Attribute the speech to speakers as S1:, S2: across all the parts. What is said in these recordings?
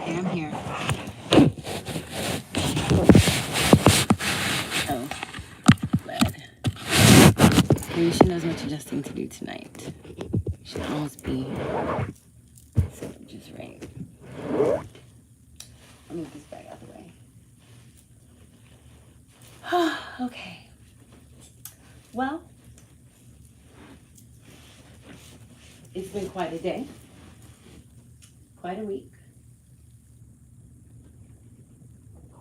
S1: Okay, I'm here. Oh, glad. Maybe she knows much adjusting to do tonight. Should almost be just right. I'll move this bag out the way. Okay. Well, it's been quite a day, quite a week,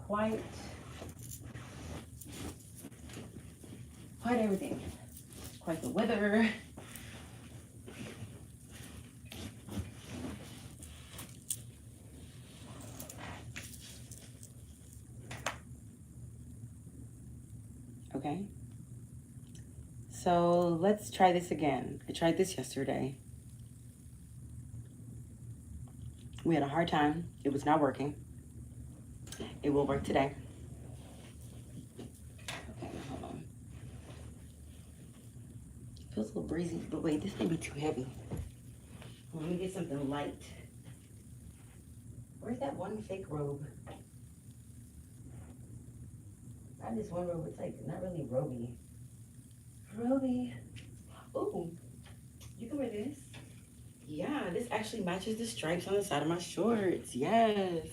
S1: quite everything. Quite the weather. Okay. So let's try this again. I tried this yesterday. We had a hard time. It was not working. It will work today. Okay, hold on. It feels a little breezy, but wait, this may be too heavy. Let me get something light. Where's that one fake robe? I have this one robe, it's like not really roby. Roby. Ooh, you can wear this. Yeah, this actually matches the stripes on the side of my shorts. Yes.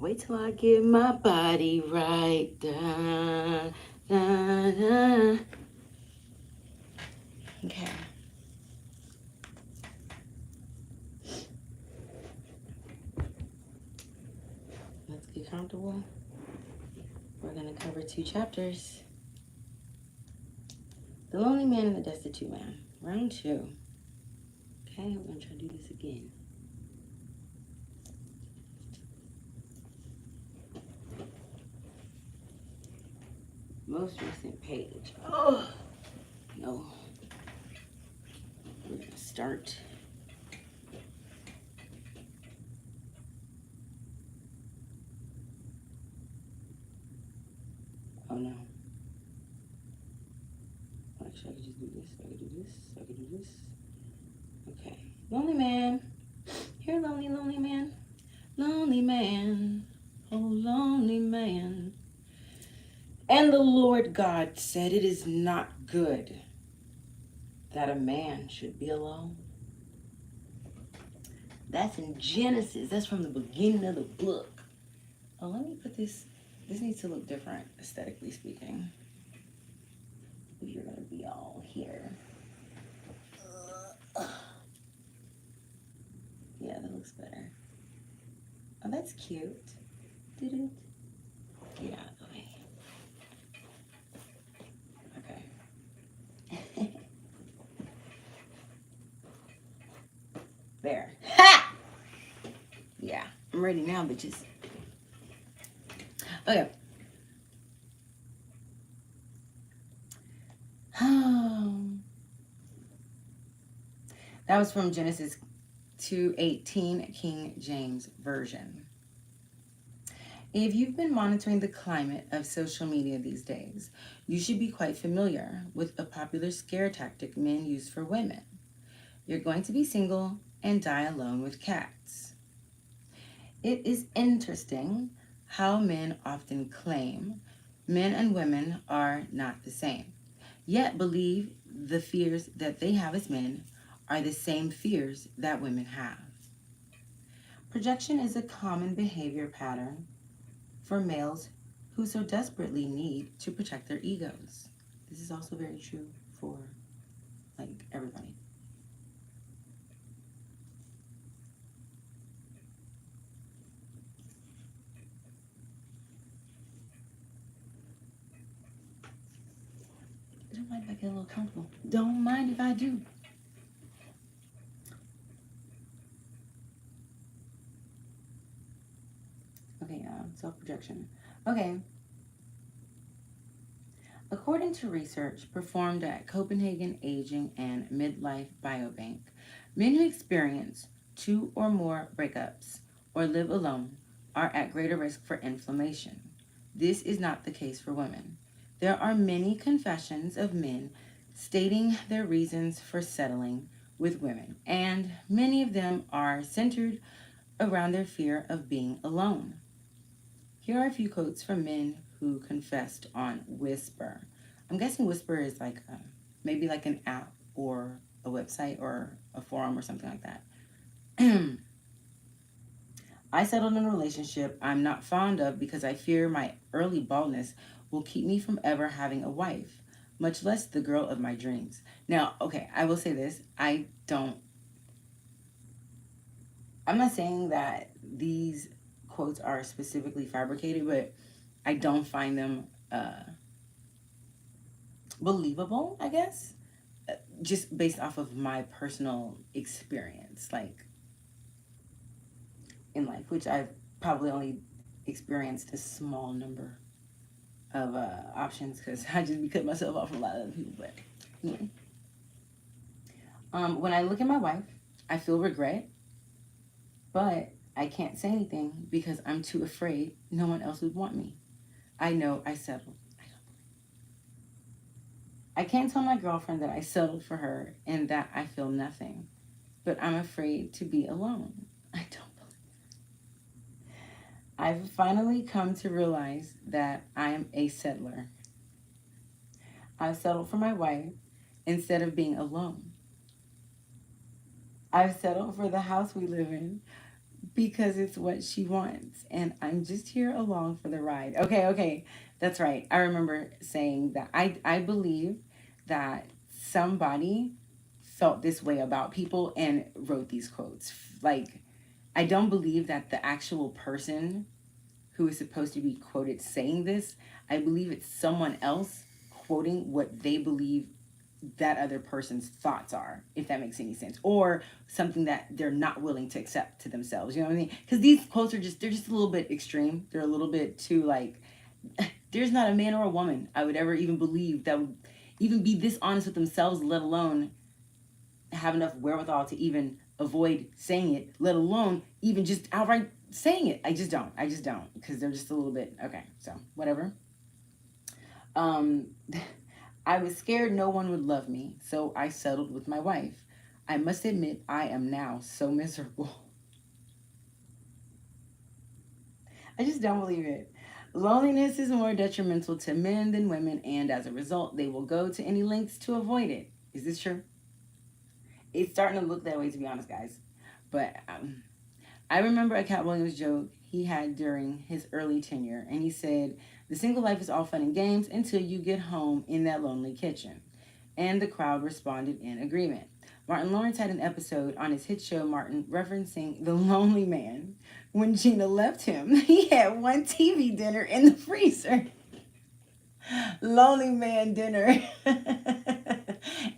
S1: Wait till I get my body right. Da, da, da. Okay. Let's get comfortable. We're going to cover 2 chapters. The Lonely Man and the Destitute Man. Round 2. Okay, we're going to try to do this again. Most recent page. Oh, no. We're going to start. Oh, no. Actually, I could just do this. I could do this. I could do this. Okay. Lonely man. Here, lonely, lonely man. Lonely man. Oh, lonely man. And the Lord God said, it is not good that a man should be alone. That's in Genesis. That's from the beginning of the book. Oh, let me put this. This needs to look different, aesthetically speaking. You're going to be all here. Yeah, that looks better. Oh, that's cute. Doo-doo. Get out of the way. Okay. There. Ha! Yeah, I'm ready now, bitches. Okay. That was from Genesis 2:18, King James Version. If you've been monitoring the climate of social media these days, you should be quite familiar with a popular scare tactic men use for women. You're going to be single and die alone with cats. It is interesting how men often claim men and women are not the same, yet believe the fears that they have as men are the same fears that women have. Projection is a common behavior pattern for males who so desperately need to protect their egos. This is also very true for, like, everybody. Don't mind if I get a little comfortable. Don't mind if I do. Okay, self-projection. Okay. According to research performed at Copenhagen Aging and Midlife Biobank, men who experience 2 or more breakups or live alone are at greater risk for inflammation. This is not the case for women. There are many confessions of men stating their reasons for settling with women, and many of them are centered around their fear of being alone. Here are a few quotes from men who confessed on Whisper. I'm guessing Whisper is like maybe like an app or a website or a forum or something like that. I settled in a relationship I'm not fond of because I fear my early baldness will keep me from ever having a wife, much less the girl of my dreams. Now, okay, I will say this. I'm not saying that these quotes are specifically fabricated, but I don't find them believable, I guess, just based off of my personal experience, like in life, which I've probably only experienced a small number of options because I just be cutting myself off from a lot of other people. But anyway, when I look at my wife, I feel regret, but I can't say anything because I'm too afraid no one else would want me. I know I settled. I can't tell my girlfriend that I settled for her and that I feel nothing, but I'm afraid to be alone. I don't believe it. I've finally come to realize that I am a settler. I've settled for my wife instead of being alone. I've settled for the house we live in because it's what she wants, and I'm just here along for the ride. Okay, okay, that's right. I remember saying that I believe that somebody felt this way about people and wrote these quotes. Like, I don't believe that the actual person who is supposed to be quoted saying this, I believe it's someone else quoting what they believe that other person's thoughts are, if that makes any sense, or something that they're not willing to accept to themselves. You know what I mean? Because these quotes are they're just a little bit extreme. They're a little bit too like, there's not a man or a woman I would ever even believe that would even be this honest with themselves, let alone have enough wherewithal to even avoid saying it, let alone even just outright saying it. I just don't. I just don't, because they're just a little bit okay. So whatever. Um, I was scared no one would love me, so I settled with my wife. I must admit, I am now so miserable. I just don't believe it. Loneliness is more detrimental to men than women, and as a result, they will go to any lengths to avoid it. Is this true? It's starting to look that way, to be honest, guys. But I remember a Cat Williams joke he had during his early tenure, and he said, "The single life is all fun and games until you get home in that lonely kitchen." And the crowd responded in agreement. Martin Lawrence had an episode on his hit show Martin referencing the lonely man. When Gina left him, he had one TV dinner in the freezer. Lonely Man Dinner.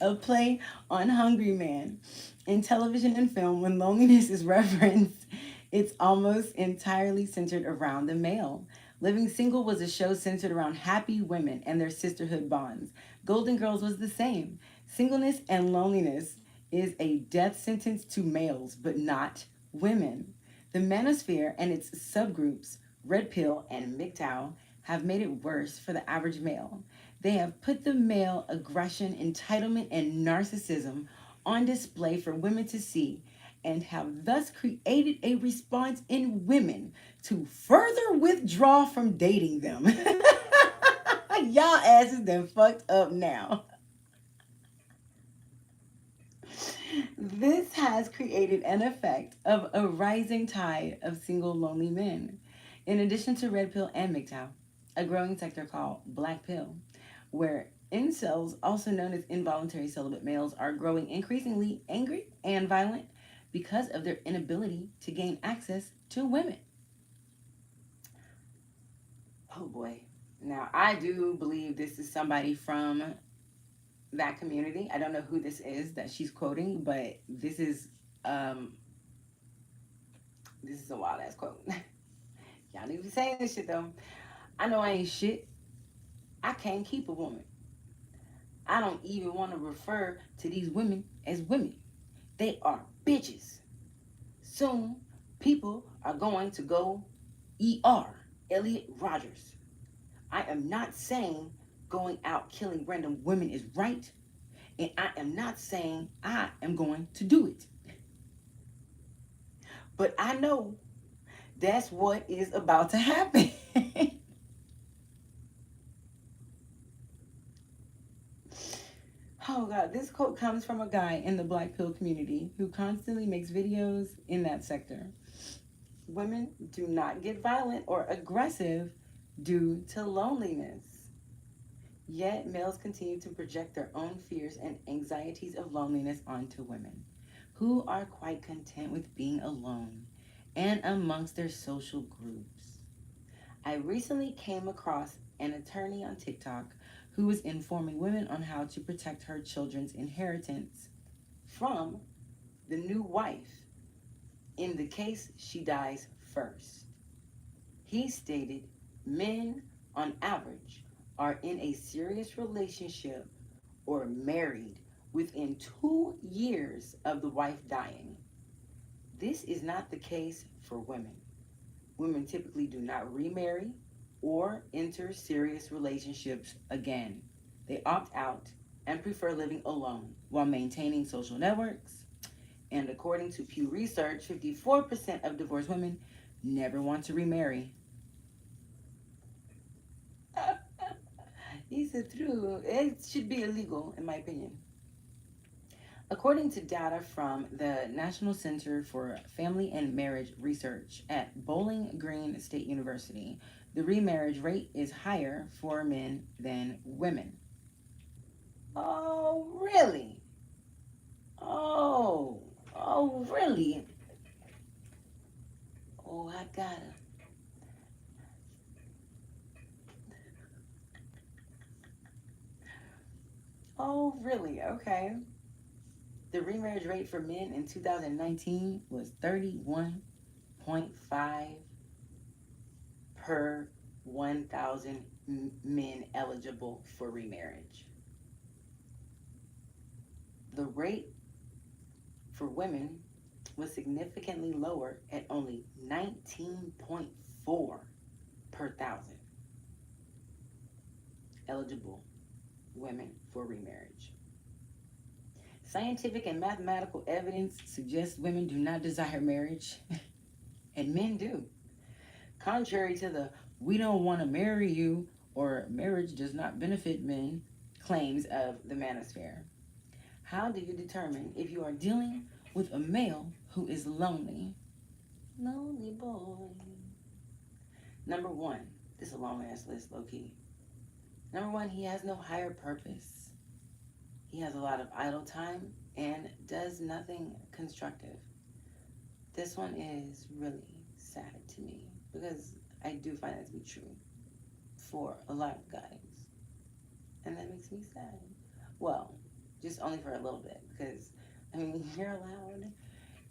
S1: A play on Hungry Man. In television and film, when loneliness is referenced, it's almost entirely centered around the male. Living Single was a show centered around happy women and their sisterhood bonds. Golden Girls was the same. Singleness and loneliness is a death sentence to males, but not women. The manosphere and its subgroups, Red Pill and MGTOW, have made it worse for the average male. They have put the male aggression, entitlement, and narcissism on display for women to see and have thus created a response in women to further withdraw from dating them. Y'all asses done fucked up now. This has created an effect of a rising tide of single lonely men. In addition to Red Pill and MGTOW, a growing sector called Black Pill, where incels, also known as involuntary celibate males, are growing increasingly angry and violent because of their inability to gain access to women. Oh boy. Now, I do believe this is somebody from that community. I don't know who this is that she's quoting, but um this is a wild ass quote. Y'all need to be saying this shit though. I know I ain't shit. I can't keep a woman. I don't even want to refer to these women as women. They are bitches. Soon, people are going to go ER. Elliot Rogers. I am not saying going out killing random women is right. And I am not saying I am going to do it. But I know that's what is about to happen. Oh God, this quote comes from a guy in the Black pill community who constantly makes videos in that sector. Women do not get violent or aggressive due to loneliness. Yet males continue to project their own fears and anxieties of loneliness onto women, who are quite content with being alone and amongst their social groups. I recently came across an attorney on TikTok who was informing women on how to protect her children's inheritance from the new wife in the case she dies first. He stated men, on average, are in a serious relationship or married within 2 years of the wife dying. This is not the case for women. Women typically do not remarry or enter serious relationships again. They opt out and prefer living alone while maintaining social networks. And according to Pew Research, 54% of divorced women never want to remarry. He said, true. It should be illegal, in my opinion. According to data from the National Center for Family and Marriage Research at Bowling Green State University, the remarriage rate is higher for men than women. Oh, really? Oh, really? Oh, I gotta. Oh, really? Okay. The remarriage rate for men in 2019 was 31.5 per 1,000 men eligible for remarriage. The rate for women was significantly lower at only 19.4 per thousand eligible women for remarriage. Scientific and mathematical evidence suggests women do not desire marriage, and men do. Contrary to the "we don't want to marry you" or "marriage does not benefit men" claims of the manosphere. How do you determine if you are dealing with a male who is lonely? Lonely boy. Number one, this is a long ass list, low key. Number one, he has no higher purpose. He has a lot of idle time and does nothing constructive. This one is really sad to me because I do find that to be true for a lot of guys. And that makes me sad. Well, just only for a little bit because, I mean, you're allowed.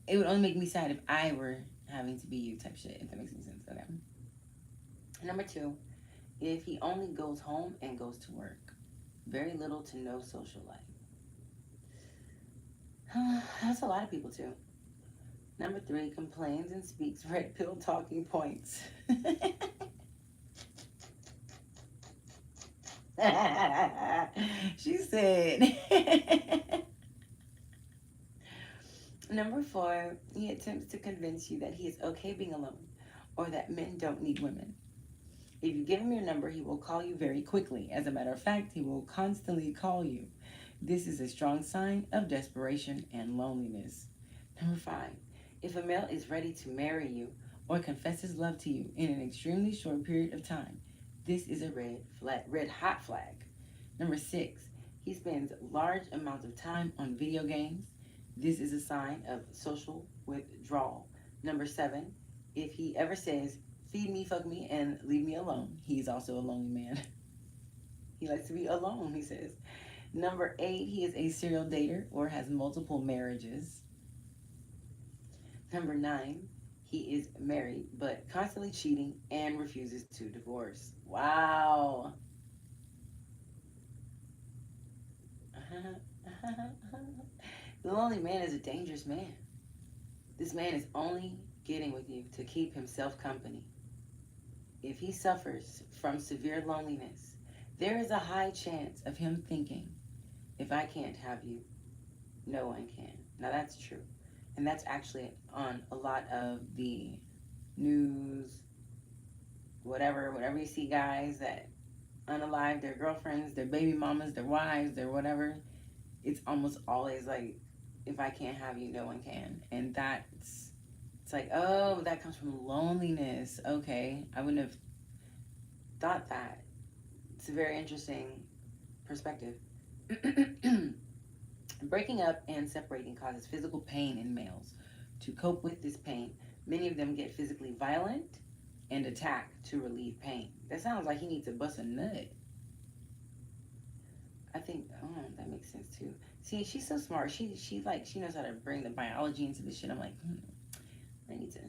S1: It would only make me sad if I were having to be you type shit, if that makes any sense. Okay. Number two, if he only goes home and goes to work, very little to no social life. That's a lot of people too. Number three, complains and speaks red pill talking points. She said. Number four, he attempts to convince you that he is okay being alone or that men don't need women. If you give him your number, he will call you very quickly. As a matter of fact, he will constantly call you. This is a strong sign of desperation and loneliness. Number five, if a male is ready to marry you or confess his love to you in an extremely short period of time, this is a red hot flag. Number six, he spends large amounts of time on video games. This is a sign of social withdrawal. Number seven, if he ever says, feed me, fuck me, and leave me alone, he's also a lonely man. He likes to be alone, he says. Number eight, he is a serial dater or has multiple marriages. Number nine, he is married but constantly cheating and refuses to divorce. Wow. The lonely man is a dangerous man. This man is only getting with you to keep himself company. If he suffers from severe loneliness, there is a high chance of him thinking If I can't have you, no one can. Now that's true. And that's actually on a lot of the news, whatever you see guys that unalive their girlfriends, their baby mamas, their wives, their whatever, it's almost always like, if I can't have you, no one can. And it's like, oh, that comes from loneliness. Okay, I wouldn't have thought that. It's a very interesting perspective. Breaking up and separating causes physical pain in males. To cope with this pain, many of them get physically violent and attack to relieve pain. That sounds like he needs to bust a nut. I think, oh, that makes sense too. See, she's so smart. She knows how to bring the biology into this shit. I'm like, I need to.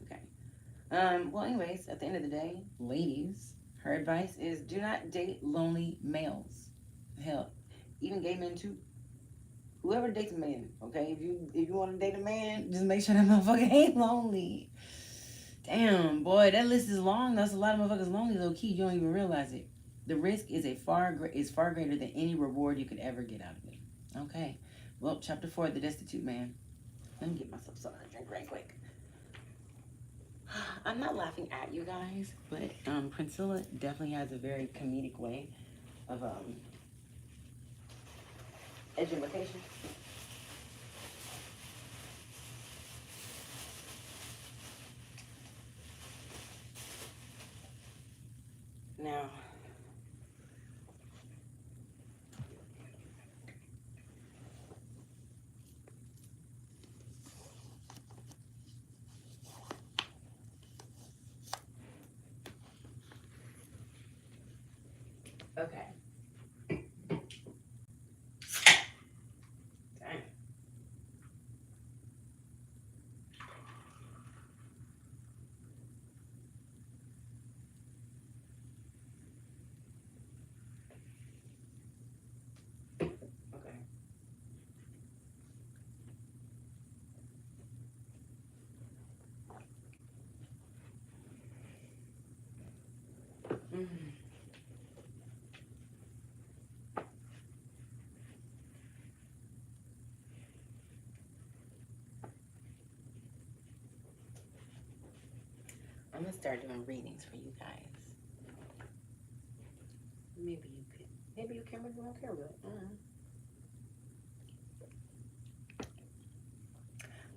S1: Okay. Well, anyways, at the end of the day, ladies, her advice is do not date lonely males. Hell, even gay men too. Whoever dates a man, okay? If you want to date a man, just make sure that motherfucker ain't lonely. Damn, boy, that list is long. That's a lot of motherfuckers lonely, low key. You don't even realize it. The risk is far greater than any reward you could ever get out of it. Okay. Well, chapter 4, the destitute man. Let me get myself something to drink right quick. I'm not laughing at you guys, but Priscilla definitely has a very comedic way of education. Now, okay. Dang. Okay. Mm-hmm. I'm gonna start doing readings for you guys. Maybe you could. Maybe you can. Maybe you don't care. But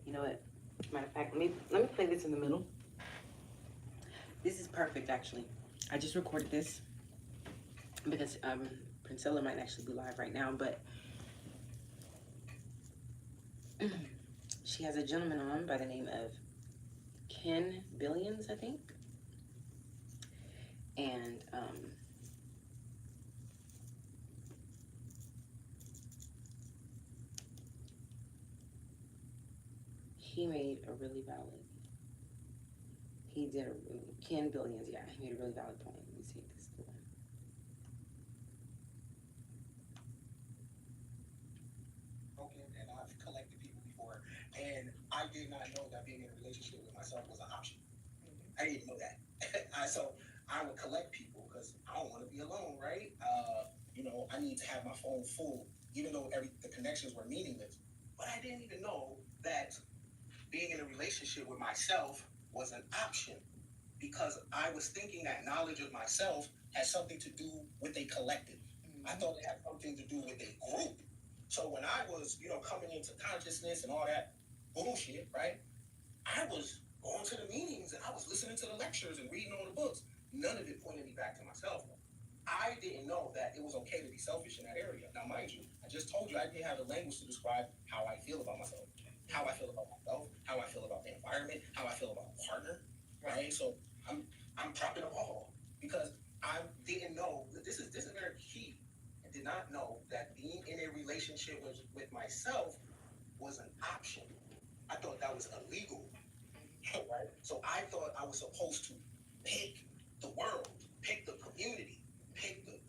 S1: you know what? Matter of fact, let me play this in the middle. This is perfect, actually. I just recorded this because Priscilla might actually be live right now, but she has a gentleman on by the name of Ken Billions, I think, and he made a really valid. He did Ken Billions, yeah. He made a really valid point. Let me see if this is the one.
S2: And I've collected people before, and I did not know that being in a relationship with myself was an option. I didn't know that. So I would collect people because I don't want to be alone, right? I need to have my phone full, even though the connections were meaningless. But I didn't even know that being in a relationship with myself was an option because I was thinking that knowledge of myself had something to do with a collective. I thought it had something to do with a group. So when I was, coming into consciousness and all that bullshit, right? I was going to the meetings and I was listening to the lectures and reading all the books. None of it pointed me back to myself. I didn't know that it was okay to be selfish in that area. Now, mind you, I just told you I didn't have the language to describe how I feel about myself, how I feel about myself, how I feel about the environment, how I feel about a partner, right? So I'm dropping the ball because I didn't know this is very key. I did not know that being in a relationship with myself was an option. I thought that was illegal, right? So I thought I was supposed to pick the world, pick the community, pick the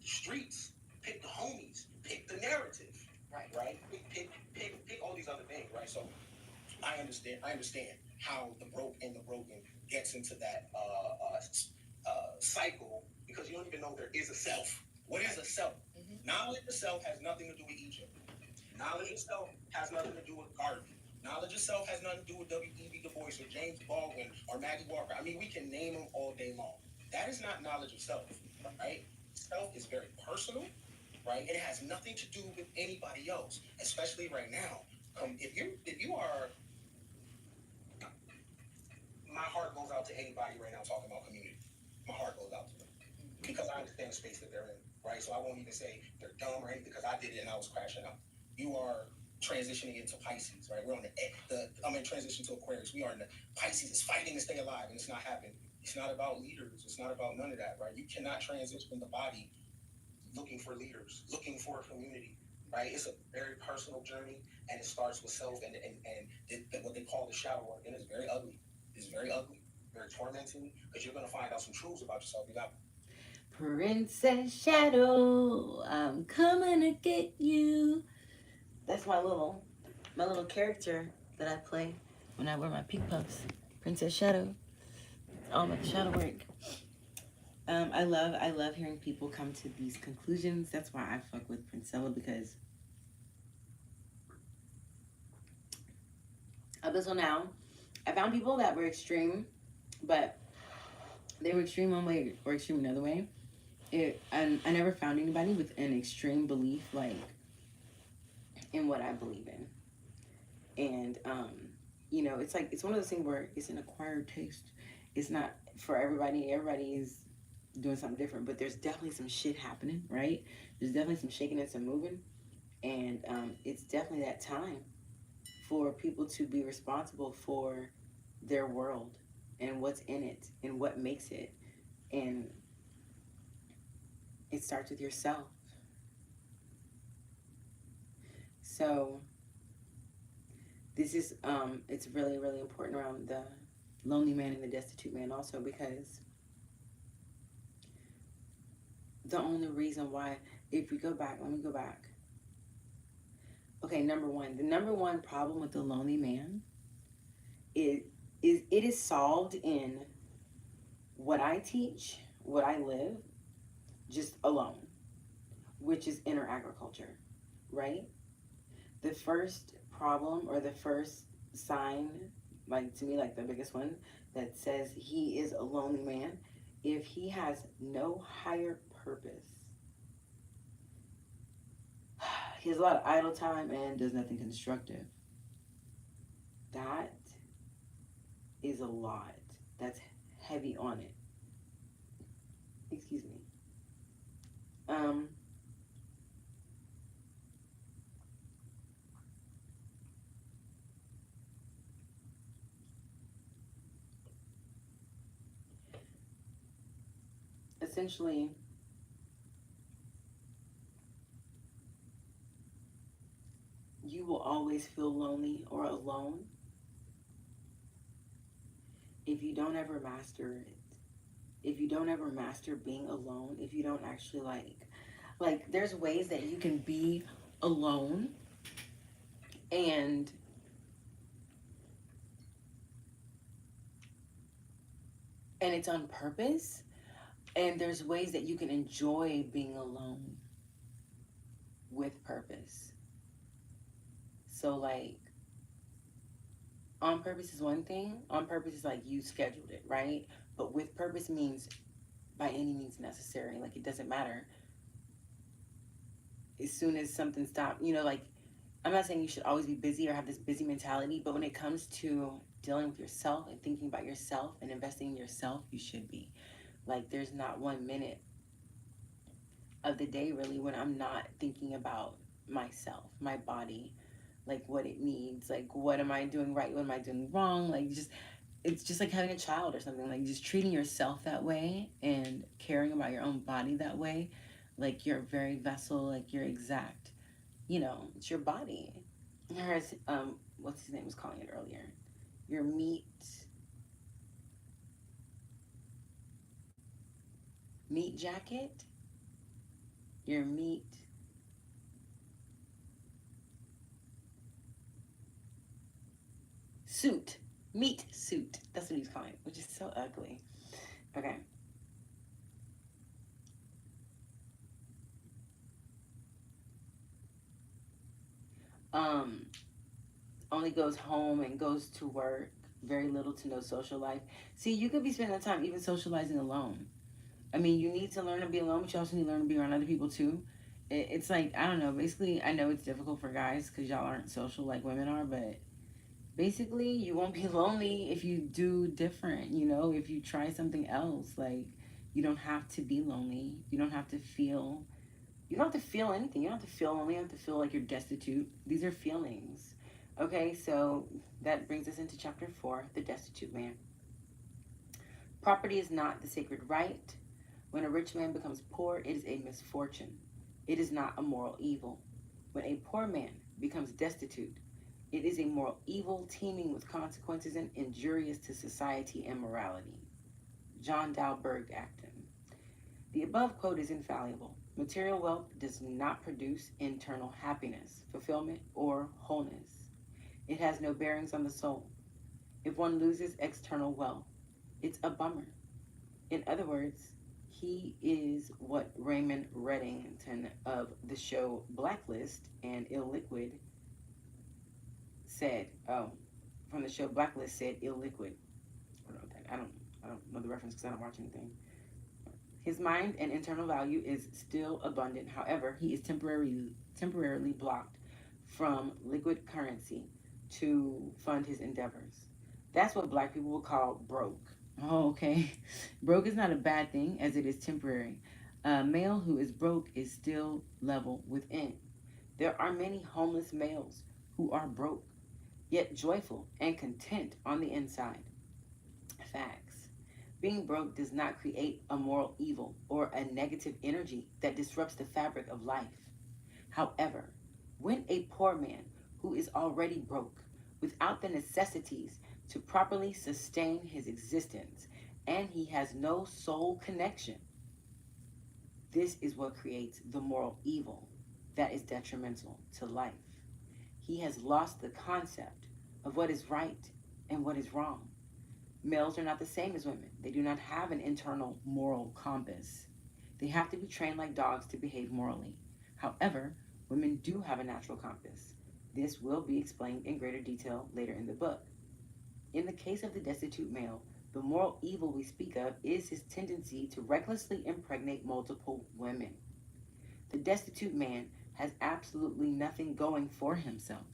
S2: streets, pick the homies, pick the narrative, right? Pick all these other things, right? So I understand how the broke and the broken gets into that cycle because you don't even know there is a self. What is a self? Knowledge itself has nothing to do with Egypt. Knowledge itself has nothing to do with Garvey. Knowledge itself has nothing to do with W.E.B. Du Bois or James Baldwin or Maggie Walker. I mean, we can name them all day long. That is not knowledge of self, right? Self is very personal, right? It has nothing to do with anybody else, especially right now. If you are, my heart goes out to anybody right now talking about community. My heart goes out to them because I understand the space that they're in, right? So I won't even say they're dumb or anything because I did it and I was crashing out. You are transitioning into Pisces, right? We're on I'm in transition to Aquarius. We are in the Pisces. It's fighting to stay alive, and it's not happening. It's not about leaders. It's not about none of that, right? You cannot transition the body looking for leaders, looking for a community, right? It's a very personal journey, and it starts with self and what they call the shadow work, and it's very ugly. It's very ugly, very tormenting, because you're gonna find out some truths about yourself. You got
S1: Princess Shadow, I'm coming to get you. That's my little character that I play when I wear my pink puffs. Princess Shadow. All about the shadow work. I love hearing people come to these conclusions. That's why I fuck with Princella, because up until now, I found people that were extreme, but they were extreme one way or extreme another way. And I never found anybody with an extreme belief like in what I believe in. And you know, it's like it's one of those things where it's an acquired taste. It's not for everybody. Everybody is doing something different, but there's definitely some shit happening, right? There's definitely some shaking and some moving, and it's definitely that time for people to be responsible for their world and what's in it and what makes it, and it starts with yourself. So this is it's really really important around the lonely man and the destitute man also, because the only reason why, if we go back, let me go back. Okay, the number one problem with the lonely man is it is solved in what I teach, what I live, just alone, which is inner agriculture, right? The first problem or the first sign, like to me, like the biggest one that says he is a lonely man, if he has no higher purpose, he has a lot of idle time and does nothing constructive. That is a lot. That's heavy on it. Excuse me. Um, Essentially, you will always feel lonely or alone if you don't ever master it. If you don't ever master being alone, if you don't actually like there's ways that you can be alone and it's on purpose, and there's ways that you can enjoy being alone with purpose. So like on purpose is one thing. On purpose is like you scheduled it, right? But with purpose means by any means necessary. Like it doesn't matter. As soon as something stops, you know, like I'm not saying you should always be busy or have this busy mentality, but when it comes to dealing with yourself and thinking about yourself and investing in yourself, you should be. Like there's not 1 minute of the day really when I'm not thinking about myself, my body, like what it needs, like what am I doing right, what am I doing wrong, like just it's just like having a child or something, like just treating yourself that way and caring about your own body that way, like your very vessel, like your exact, you know, it's your body. Whereas what's his name was calling it earlier, your meat jacket, your suit meat suit, that's what he's calling it, which is so ugly. Okay. um, only goes home and goes to work, very little to no social life. See, you could be spending time even socializing alone. I mean, you need to learn to be alone, but you also need to learn to be around other people too. It's like, I don't know. Basically, I know it's difficult for guys because y'all aren't social like women are, but basically, you won't be lonely if you do different, you know, if you try something else. Like, you don't have to be lonely. You don't have to feel anything. You don't have to feel lonely. You don't have to feel like you're destitute. These are feelings. Okay, so that brings us into chapter 4, the destitute man. Property is not the sacred right. When a rich man becomes poor, it is a misfortune. It is not a moral evil. When a poor man becomes destitute, it is a moral evil teeming with consequences and injurious to society and morality. John Dalberg Acton. The above quote is infallible. Material wealth does not produce internal happiness, fulfillment, or wholeness. It has no bearings on the soul. If one loses external wealth, it's a bummer. In other words, he is what Raymond Reddington of the show Blacklist and Illiquid said. Oh, from the show Blacklist said Illiquid. I don't know the reference because I don't watch anything. His mind and internal value is still abundant. However, he is temporarily blocked from liquid currency to fund his endeavors. That's what black people will call broke. Oh, okay. Broke is not a bad thing as it is temporary. A male who is broke is still level within. There are many homeless males who are broke, yet joyful and content on the inside. Facts. Being broke does not create a moral evil or a negative energy that disrupts the fabric of life. However, when a poor man who is already broke, without the necessities to properly sustain his existence, and he has no soul connection, this is what creates the moral evil that is detrimental to life. He has lost the concept of what is right and what is wrong. Males are not the same as women. They do not have an internal moral compass. They have to be trained like dogs to behave morally. However, women do have a natural compass. This will be explained in greater detail later in the book. In the case of the destitute male, the moral evil we speak of is his tendency to recklessly impregnate multiple women. The destitute man has absolutely nothing going for himself.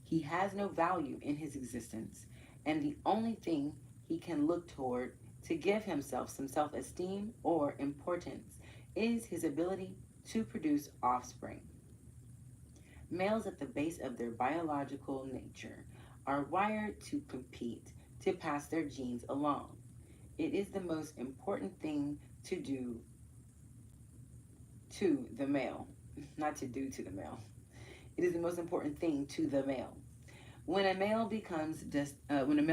S1: He has no value in his existence, and the only thing he can look toward to give himself some self-esteem or importance is his ability to produce offspring. Males at the base of their biological nature are wired to compete, to pass their genes along. It is the most important thing to do to the male, not to do to the male. It is the most important thing to the male. When a male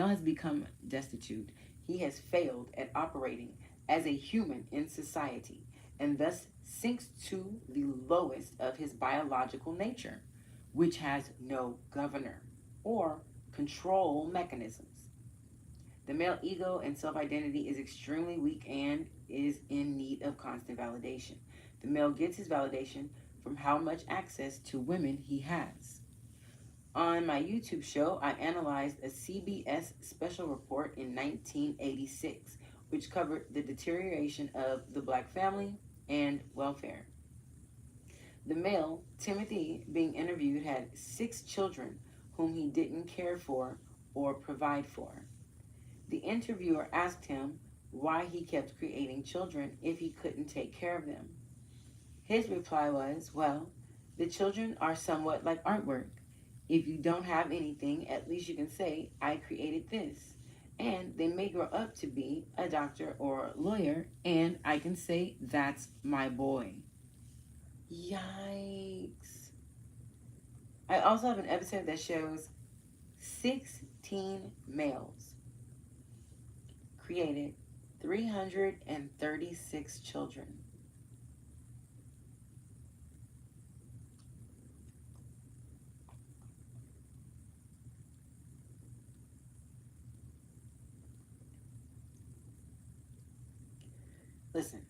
S1: has become destitute, he has failed at operating as a human in society and thus sinks to the lowest of his biological nature, which has no governor or control mechanisms. The male ego and self identity is extremely weak and is in need of constant validation. The male gets his validation from how much access to women he has. On my YouTube show, I analyzed a CBS special report in 1986, which covered the deterioration of the black family and welfare. The male, Timothy, being interviewed, had 6 children whom he didn't care for or provide for. The interviewer asked him why he kept creating children if he couldn't take care of them. His reply was, well, the children are somewhat like artwork. If you don't have anything, at least you can say, I created this. And they may grow up to be a doctor or a lawyer, and I can say, that's my boy. Yikes. I also have an episode that shows 16 males created 336 children. Listen,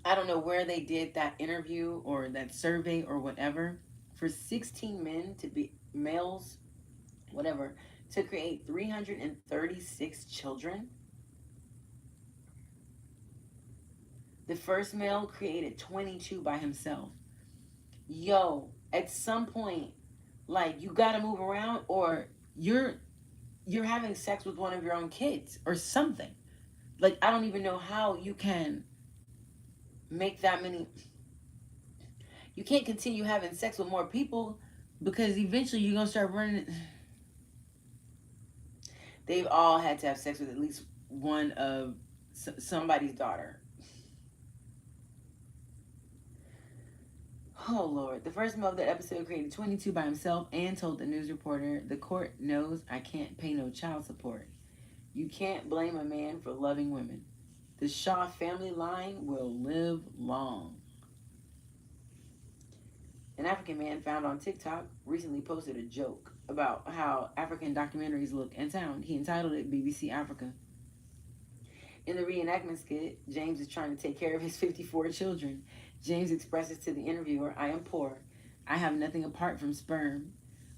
S1: I don't know where they did that interview or that survey or whatever,
S3: for 16 men to be males, whatever, to create 336 children. The first male created 22 by himself. Yo, at some point, like you gotta move around, or you're you're having sex with one of your own kids or something. Like I don't even know how you can make that many. You can't continue having sex with more people because eventually you're gonna start running. They've all had to have sex with at least one of somebody's daughter. Oh Lord. The first male of that episode created 22 by himself and told the news reporter, "The court knows I can't pay no child support. You can't blame a man for loving women. The Shaw family line will live long." An African man found on TikTok recently posted a joke about how African documentaries look and sound. He entitled it BBC Africa. In the reenactment skit, James is trying to take care of his 54 children. James expresses to the interviewer, "I am poor. I have nothing apart from sperm.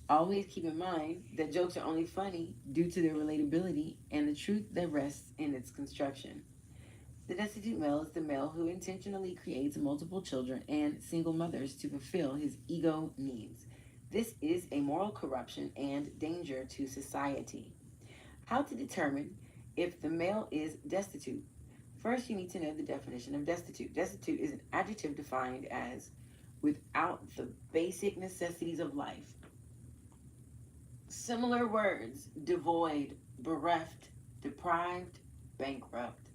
S3: Always keep in mind that jokes are only funny due to their relatability and the truth that rests in its construction." The destitute male is the male who intentionally creates multiple children and single mothers to fulfill his ego needs. This is a moral corruption and danger to society. How to determine if the male is destitute? First, you need to know the definition of destitute. Destitute is an adjective defined as without the basic necessities of life. Similar words: devoid, bereft, deprived, bankrupt.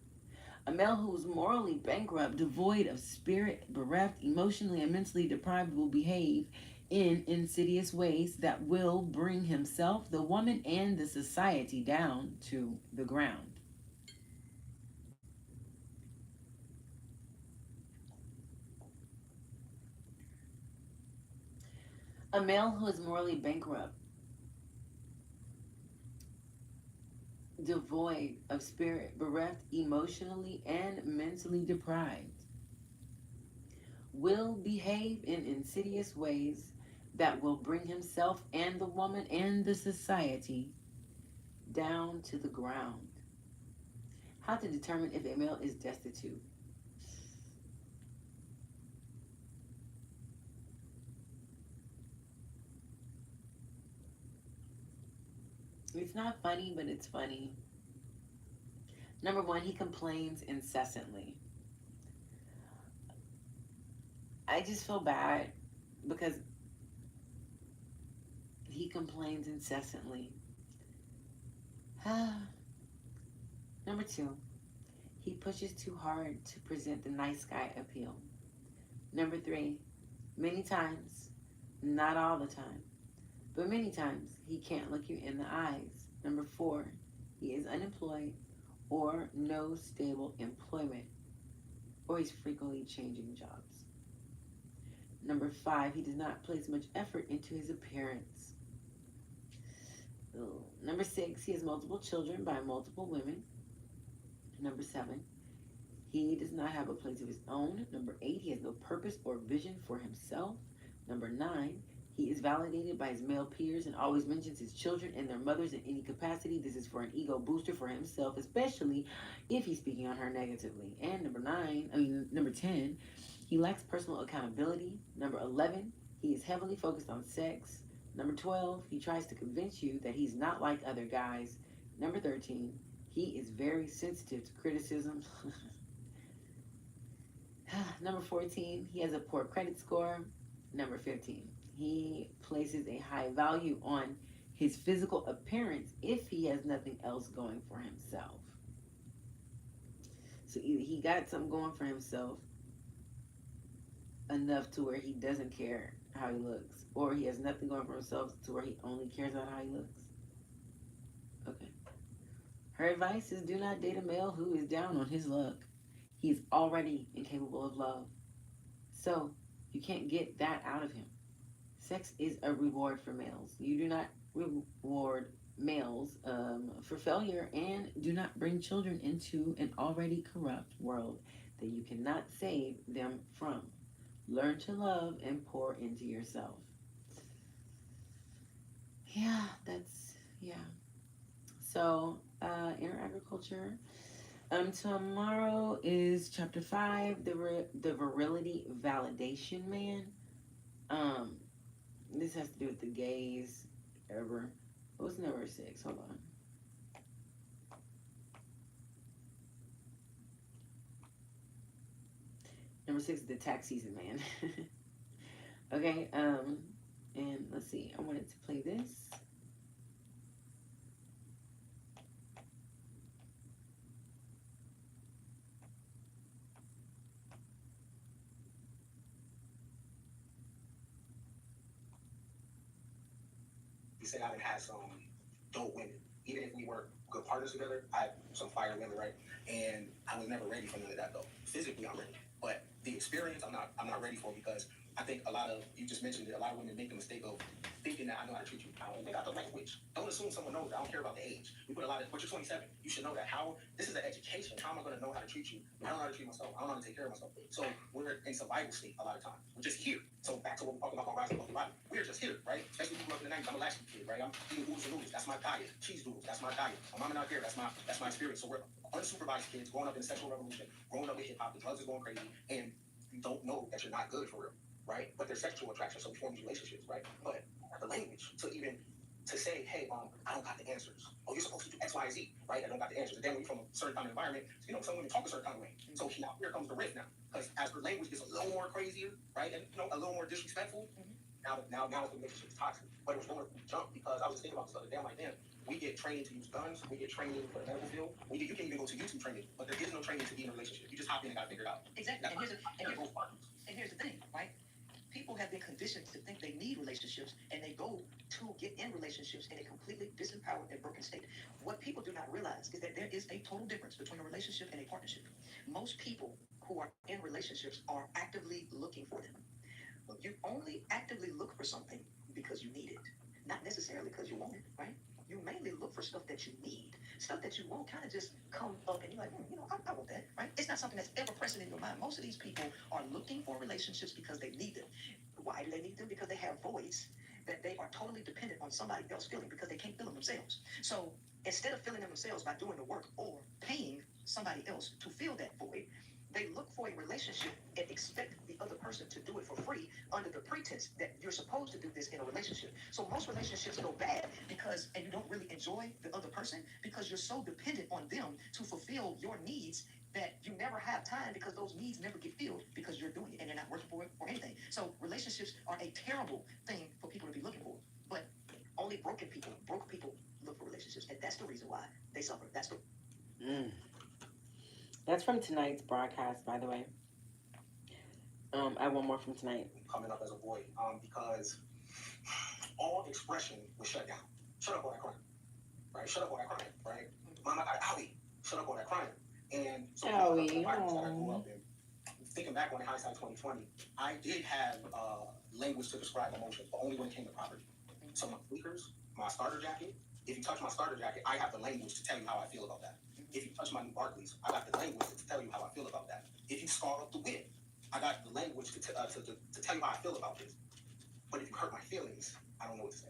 S3: A male who is morally bankrupt, devoid of spirit, bereft, emotionally and mentally deprived will behave in insidious ways that will bring himself, the woman, and the society down to the ground. A male who is morally bankrupt, devoid of spirit, bereft, emotionally and mentally deprived, will behave in insidious ways that will bring himself and the woman and the society down to the ground. How to determine if a male is destitute? It's not funny, but it's funny. Number one, he complains incessantly. I just feel bad because he complains incessantly. Number two, he pushes too hard to present the nice guy appeal. Number three, many times, not all the time, but many times, he can't look you in the eyes. Number four, he is unemployed or no stable employment, or he's frequently changing jobs. Number five, he does not place much effort into his appearance. Number six, he has multiple children by multiple women. Number seven, he does not have a place of his own. Number eight, he has no purpose or vision for himself. Number nine, he is validated by his male peers and always mentions his children and their mothers in any capacity. This is for an ego booster for himself, especially if he's speaking on her negatively. And number 10, he lacks personal accountability. Number 11, he is heavily focused on sex. Number 12, he tries to convince you that he's not like other guys. Number 13, he is very sensitive to criticism. Number 14, he has a poor credit score. Number 15, he places a high value on his physical appearance if he has nothing else going for himself. So either he got something going for himself enough to where he doesn't care how he looks, or he has nothing going for himself to where he only cares about how he looks. Okay. Her advice is do not date a male who is down on his luck. He is already incapable of love. So you can't get that out of him. Sex is a reward for males. You do not reward males for failure, and do not bring children into an already corrupt world that you cannot save them from. Learn to love and pour into yourself. Yeah, yeah. So, inner agriculture. Tomorrow is chapter 5, the virility validation man. Um, this has to do with the gays ever. What was number 6? Hold on. Number 6 is the tax season man. Okay, and let's see. I wanted to play this.
S2: You said I done had some dope women. Even if we were good partners together, I had some fire women, right? And I was never ready for none of that though. Physically, I'm ready, but the experience, I'm not ready for because I think a lot of you just mentioned it. A lot of women make the mistake of thinking that I know how to treat you. I don't think I got the language. Don't assume someone knows. I don't care about the age. We put a lot of, but you're 27. You should know that. How this is an education. How am I going to know how to treat you? I don't know how to treat myself. I don't know how to take care of myself. So we're in survival state a lot of times. We're just here. So back to what we're talking about on Rising Above the Body. We're just here, right? Especially if you grew up in the 90s. I'm a latchkey kid, right? I'm eating noodles and noodles. That's my diet. Cheese doodles. That's my diet. My mom and I here. That's my experience. So we're unsupervised kids growing up in the sexual revolution, growing up with hip hop. The drugs is going crazy, and you don't know that you're not good for real, right? But there's sexual attraction, so we form these relationships, right? But the language to say, hey, I don't got the answers. Oh, you're supposed to do X, Y, Z, right? I don't got the answers. And then when you're from a certain kind of environment, some women talk a certain kind of way. So now here comes the rift now. Because as the language gets a little more crazier, right? And a little more disrespectful, now the relationship is toxic. But it was going to jump because I was just thinking about this other day. I'm like, damn, we get training to use guns, we get training for the medical field. You can even go to YouTube training, but there is no training to be in a relationship. You just hop in and gotta figure it out.
S4: Exactly. And here's the thing, right? People have been conditioned to think they need relationships and they go to get in relationships in a completely disempowered and broken state. What people do not realize is that there is a total difference between a relationship and a partnership. Most people who are in relationships are actively looking for them. Well, you only actively look for something because you need it, not necessarily because you want it, right? You mainly look for stuff that you need. Stuff that you want kind of just come up and you're like, I want that, right? It's not something that's ever present in your mind. Most of these people are looking for relationships because they need them. Why do they need them? Because they have voids that they are totally dependent on somebody else filling because they can't fill them themselves. So instead of filling them themselves by doing the work or paying somebody else to fill that void, they look for a relationship and expect the other person to do it for free under the pretense that you're supposed to do this in a relationship. So most relationships go bad and you don't really enjoy the other person because you're so dependent on them to fulfill your needs that you never have time because those needs never get filled because you're doing it and they're not working for it or anything. So relationships are a terrible thing for people to be looking for. But only broke people look for relationships, and that's the reason why they suffer.
S3: That's from tonight's broadcast, by the way. I have one more from tonight.
S2: Coming up as a boy, because all expression was shut down. Shut up all that crying, right? Shut up all that crying, right? Mama got owie. Shut up all that crying. And so
S1: Owie,
S2: the environments that I grew up in, thinking back on in hindsight 2020, I did have language to describe emotions, but only when it came to property. So my sneakers, my starter jacket. If you touch my starter jacket, I have the language to tell you how I feel about that. If you touch my new Barclays, I got the language to tell you how I feel about that. If you scar up the whip, I got the language to tell you how I feel about this. But if you hurt my feelings, I don't know what to say,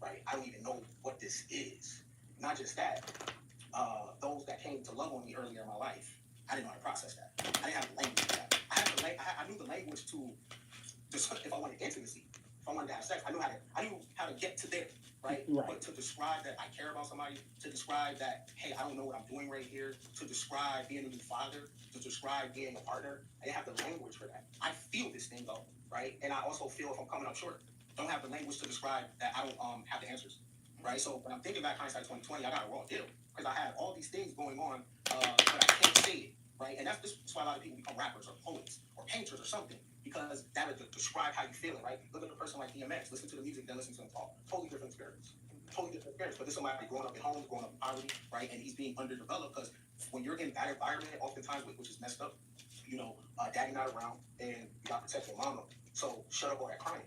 S2: right? I don't even know what this is. Not just that, those that came to love on me earlier in my life, I didn't know how to process that. I didn't have the language for that. I knew the language to discuss if I wanted intimacy, if I wanted to have sex. I knew how to get to there, right? But to describe that I care about somebody, to describe that, hey, I don't know what I'm doing right here, to describe being a new father, to describe being a partner, I didn't have the language for that. I feel this thing though, right? And I also feel if I'm coming up short, don't have the language to describe that I don't have the answers, right? So when I'm thinking back hindsight 2020, I got a raw deal because I have all these things going on, but I can't say it, right? And that's why a lot of people become rappers or poets or painters or something, because that would describe how you feeling, right? Look at a person like DMX, listen to the music, then listen to him talk. Totally different experience. Totally different experience. But this is somebody growing up in homes, growing up in poverty, right? And he's being underdeveloped because when you're in that environment, oftentimes, which is messed up, daddy not around, and you got to protect your mama. So shut up all that crying.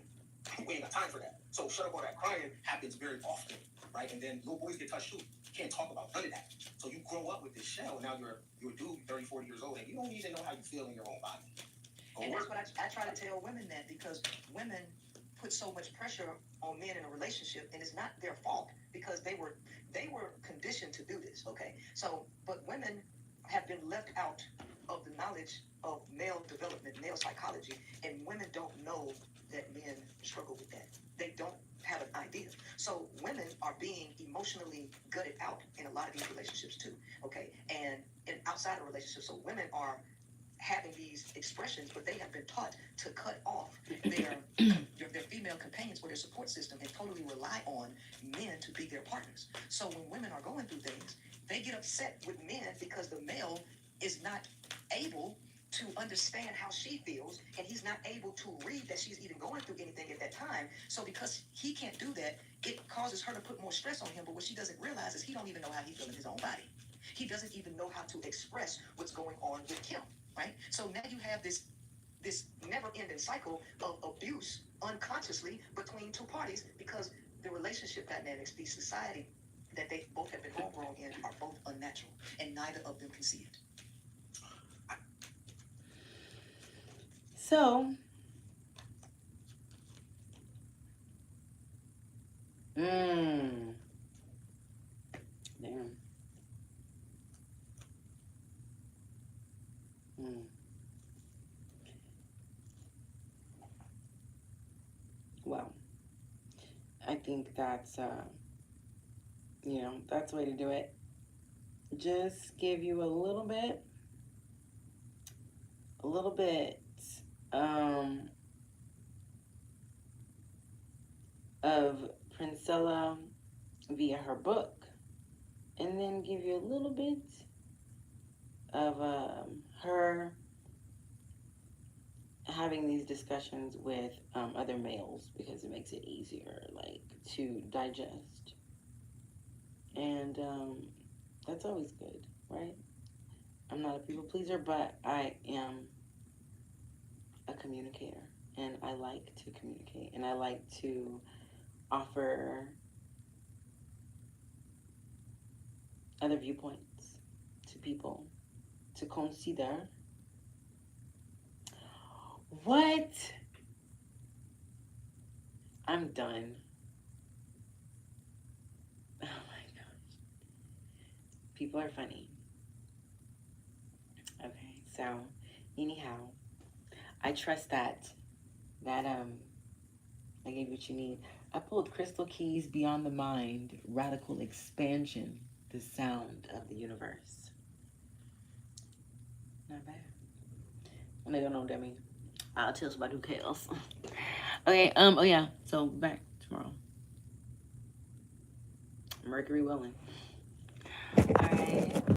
S2: We ain't got time for that. So shut up all that crying happens very often, right? And then little boys get touched too. You can't talk about none of that. So you grow up with this shell, and now you're a dude, 30, 40 years old, and you don't even know how you feel in your own body.
S4: And that's what I try to tell women, that because women put so much pressure on men in a relationship, and it's not their fault because they were conditioned to do this. Okay, so but women have been left out of the knowledge of male development, male psychology, and women don't know that men struggle with that. They don't have an idea. So women are being emotionally gutted out in a lot of these relationships too. Okay, and outside of relationships, so women are having these expressions, but they have been taught to cut off their female companions or their support system and totally rely on men to be their partners. So when women are going through things, they get upset with men because the male is not able to understand how she feels, and he's not able to read that she's even going through anything at that time. So because he can't do that, it causes her to put more stress on him. But what she doesn't realize is he don't even know how he feels in his own body. He doesn't even know how to express what's going on with him, right? So now you have this never-ending cycle of abuse unconsciously between two parties because the relationship dynamics, the society that they both have been homegrown in, are both unnatural, and neither of them can see it.
S3: So, damn. Well, I think that's, that's the way to do it. Just give you a little bit, of Princella via her book, and then give you a little bit of her having these discussions with other males because it makes it easier, like, to digest. And that's always good, right? I'm not a people pleaser, but I am a communicator, and I like to communicate, and I like to offer other viewpoints to people to consider. What? I'm done. Oh my gosh. People are funny. Okay, so anyhow, I trust that I gave you what you need. I pulled Crystal Keys Beyond the Mind, Radical Expansion, the Sound of the Universe. Not bad. I don't know what that means. I'll tell somebody who cares. Okay, oh yeah, so back tomorrow. Mercury willing. Alright.